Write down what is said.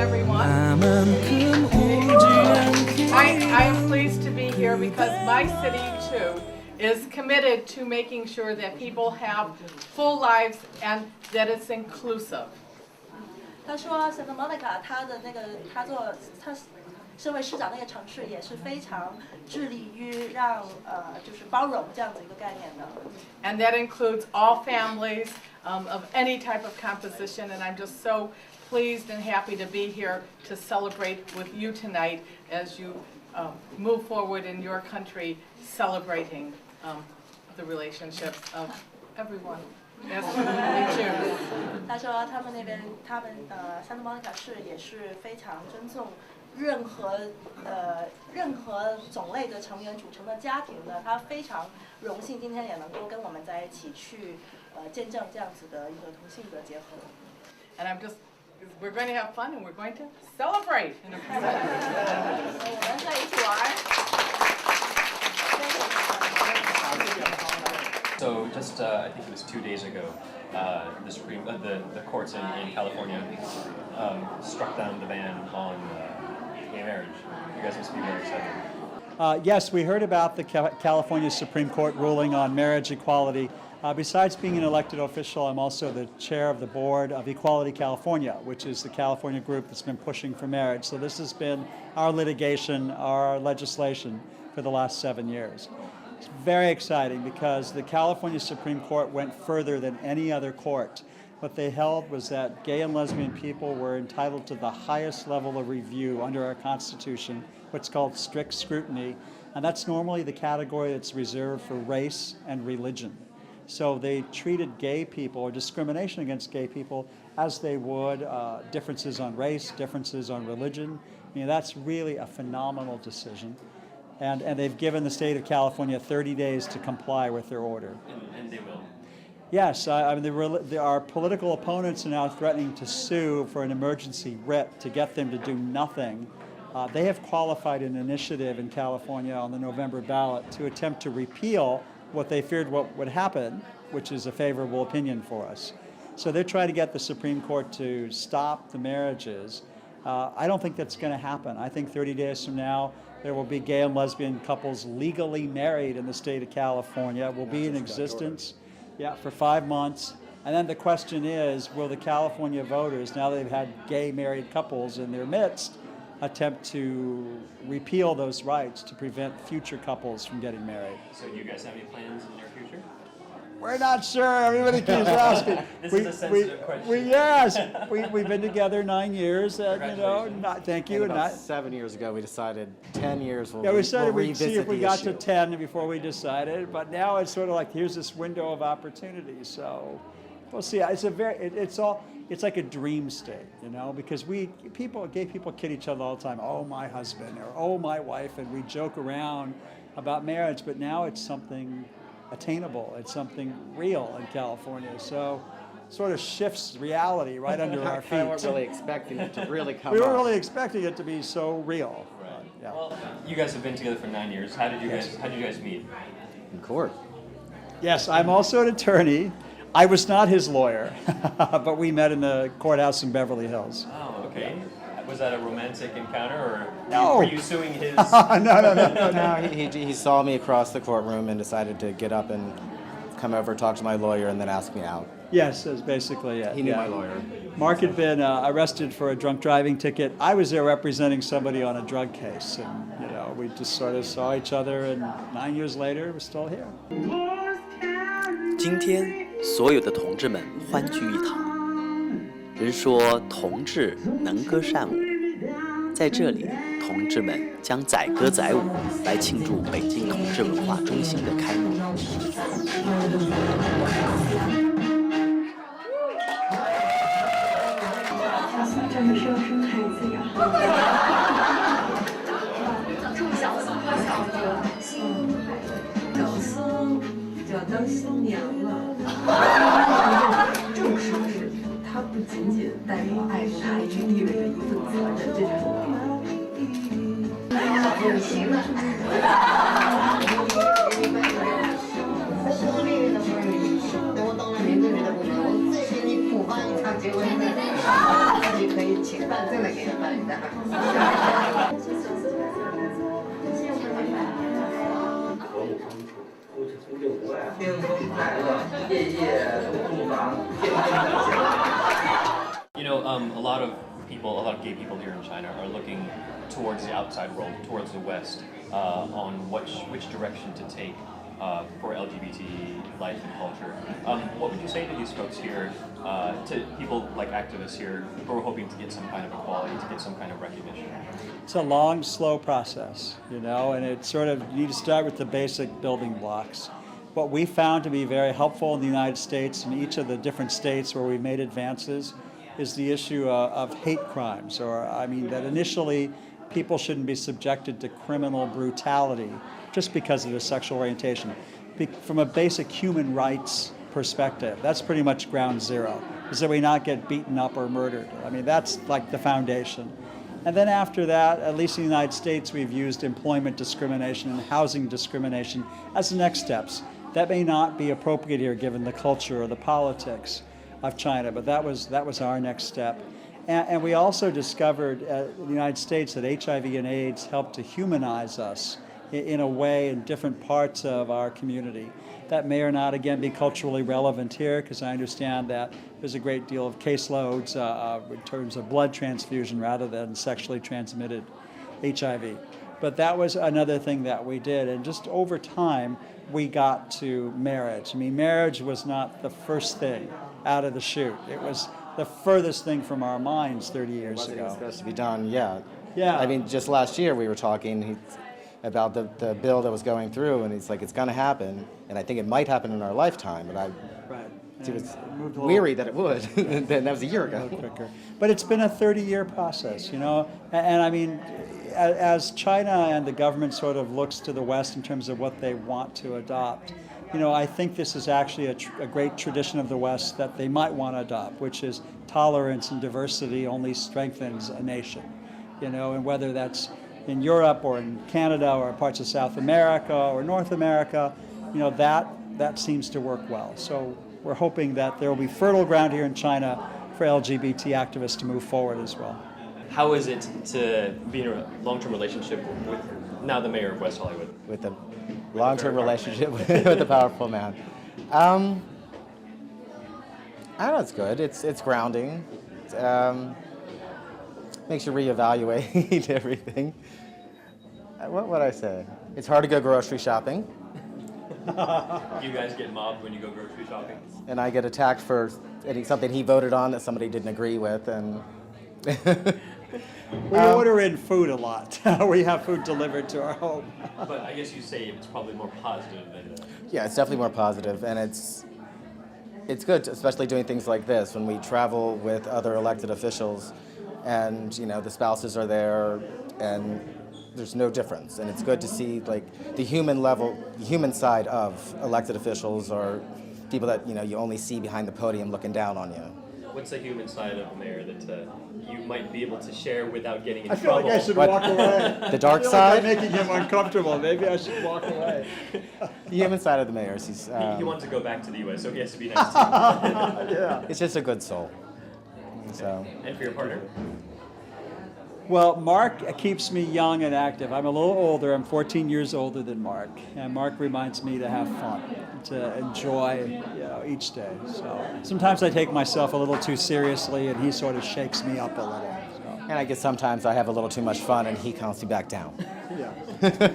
everyone. I am pleased to be here because my city, too, is committed to making sure that people have full lives and that it's inclusive. 他说 Santa Monica 他身为市长那个城市也是非常致力于让就是包容这样子一个概念的。And that includes all families of any type of composition, and I'm just so pleased and happy to be here to celebrate with you tonight as you move forward in your country celebrating the relationships of everyone. Yes, me too. 他说他们Santa Monica 市也是非常尊重任何种类的成员组成的家庭的，他非常荣幸今天也能够跟我们在一起去见证这样子的一个同性的结合。And we're going to have fun and we're going to celebrate in a few minutes. 我们在一起玩。So just I think it was 2 days ago, the courts in California struck down the ban on gay marriage. You guys must be very excited. Yes, we heard about the California Supreme Court ruling on marriage equality. Besides being an elected official, I'm also the chair of the board of Equality California, which is the California group that's been pushing for marriage. So this has been our litigation, our legislation for the last 7 years. It's very exciting because the California Supreme Court went further than any other court. What they held was that gay and lesbian people were entitled to the highest level of review under our Constitution, what's called strict scrutiny, and that's normally the category that's reserved for race and religion. So they treated gay people, or discrimination against gay people, as they would differences on race, differences on religion. I mean, that's really a phenomenal decision. And they've given the state of California 30 days to comply with their order. And they will. Yes, I mean, our political opponents are now threatening to sue for an emergency writ to get them to do nothing. They have qualified an initiative in California on the November ballot to attempt to repeal what they feared what would happen, which is a favorable opinion for us. So they're trying to get the Supreme Court to stop the marriages. I don't think that's going to happen. I think 30 days from now, there will be gay and lesbian couples legally married in the state of California. Will be in existence, for 5 months. And then the question is, will the California voters, now they've had gay married couples in their midst, attempt to repeal those rights to prevent future couples from getting married? So do you guys have any plans in the near future? We're not sure. Everybody keeps asking. This is a sensitive question. Yes, we've been together 9 years. Thank you. And about 7 years ago, we decided 10 years. We decided we'd see if we got to issue. 10 before we decided. But now it's sort of like here's this window of opportunity. So we'll see. It's like a dream state, because gay people kid each other all the time. Oh, my husband, or oh, my wife, and we joke around about marriage. But now it's something attainable. It's something real in California. So sort of shifts reality right under our feet. We weren't really expecting it to really come We weren't up. really expecting it to be so real. Right. Yeah. Well, you guys have been together for 9 years. How did you guys meet? In court. Yes, I'm also an attorney. I was not his lawyer, but we met in the courthouse in Beverly Hills. Oh, okay. Was that a romantic encounter, or No. were you suing his? No, he saw me across the courtroom and decided to get up and come over, talk to my lawyer, and then ask me out. Yes, that's basically it. He knew my lawyer. Mark had been arrested for a drunk driving ticket. I was there representing somebody on a drug case, and we just sort of saw each other, and 9 years later, we're still here. 今天，所有的同志们欢聚一堂。人说同志能歌善舞，在这里，同志们将载歌载舞来庆祝北京同志文化中心的开幕。这个是要生孩子呀。这么小的小僧就要当新娘了。正式的是，它不仅仅代表爱国爱军地位的一份责任，这就是我。不行了。我命运的不是你，我当了民政局的部长，我最给你补发一场结婚证，自己可以请办证了给你。You know, a lot of people, a lot of gay people here in China are looking towards the outside world, towards the West, on which direction to take for LGBT life and culture. What would you say to these folks here, to people like activists here who are hoping to get some kind of equality, to get some kind of recognition? It's a long, slow process, you know, and it's sort of, you need to start with the basic building blocks. What we found to be very helpful in the United States, in each of the different states where we've made advances, is the issue of hate crimes, or I mean that initially people shouldn't be subjected to criminal brutality just because of their sexual orientation. From a basic human rights perspective, that's pretty much ground zero, is that we not get beaten up or murdered. I mean, that's like the foundation. And then after that, at least in the United States, we've used employment discrimination and housing discrimination as the next steps. That may not be appropriate here given the culture or the politics of China, but that was our next step. And we also discovered in the United States that HIV and AIDS help to humanize us in a way in different parts of our community. That may or not, again, be culturally relevant here, because I understand that there's a great deal of caseloads in terms of blood transfusion rather than sexually transmitted HIV. But that was another thing that we did, and just over time, we got to marriage. I mean, marriage was not the first thing out of the chute. It was the furthest thing from our minds 30 years ago. It was supposed to be done, yeah. Yeah. I mean, just last year we were talking about the bill that was going through, and he's like, it's going to happen, and I think it might happen in our lifetime, and I was weary that it would. And that was a year ago. Quicker. But it's been a 30-year process, you know, and I mean, as China and the government sort of looks to the West in terms of what they want to adopt, you know, I think this is actually a great tradition of the West that they might want to adopt, which is tolerance and diversity only strengthens a nation, you know, and whether that's in Europe or in Canada or parts of South America or North America, you know, that seems to work well. So we're hoping that there will be fertile ground here in China for LGBT activists to move forward as well. How is it to be in a long-term relationship with now the mayor of West Hollywood? With a long-term relationship with a powerful man. I don't know, it's good. It's grounding. Makes you reevaluate everything. What would I say? It's hard to go grocery shopping. You guys get mobbed when you go grocery shopping? And I get attacked for something he voted on that somebody didn't agree with, and We order in food a lot. We have food delivered to our home. But I guess you say it's probably more positive than... Yeah, it's definitely more positive, and it's good, especially doing things like this when we travel with other elected officials, and you know the spouses are there, and there's no difference, and it's good to see like the human level, the human side of elected officials, or people that you only see behind the podium looking down on you. What's the human side of the mayor that you might be able to share without getting in I feel trouble? like I should walk away. The dark I feel side? like I'm making him uncomfortable. Maybe I should walk away. The human side of the mayor, he's He wants to go back to the U.S., so he has to be nice to you. Yeah. it's just a good soul. So And for your partner? Well, Mark keeps me young and active. I'm a little older. I'm 14 years older than Mark. And Mark reminds me to have fun, to enjoy each day. So sometimes I take myself a little too seriously, and he sort of shakes me up a little. So. and I guess sometimes I have a little too much fun and he calms me back down. Yeah.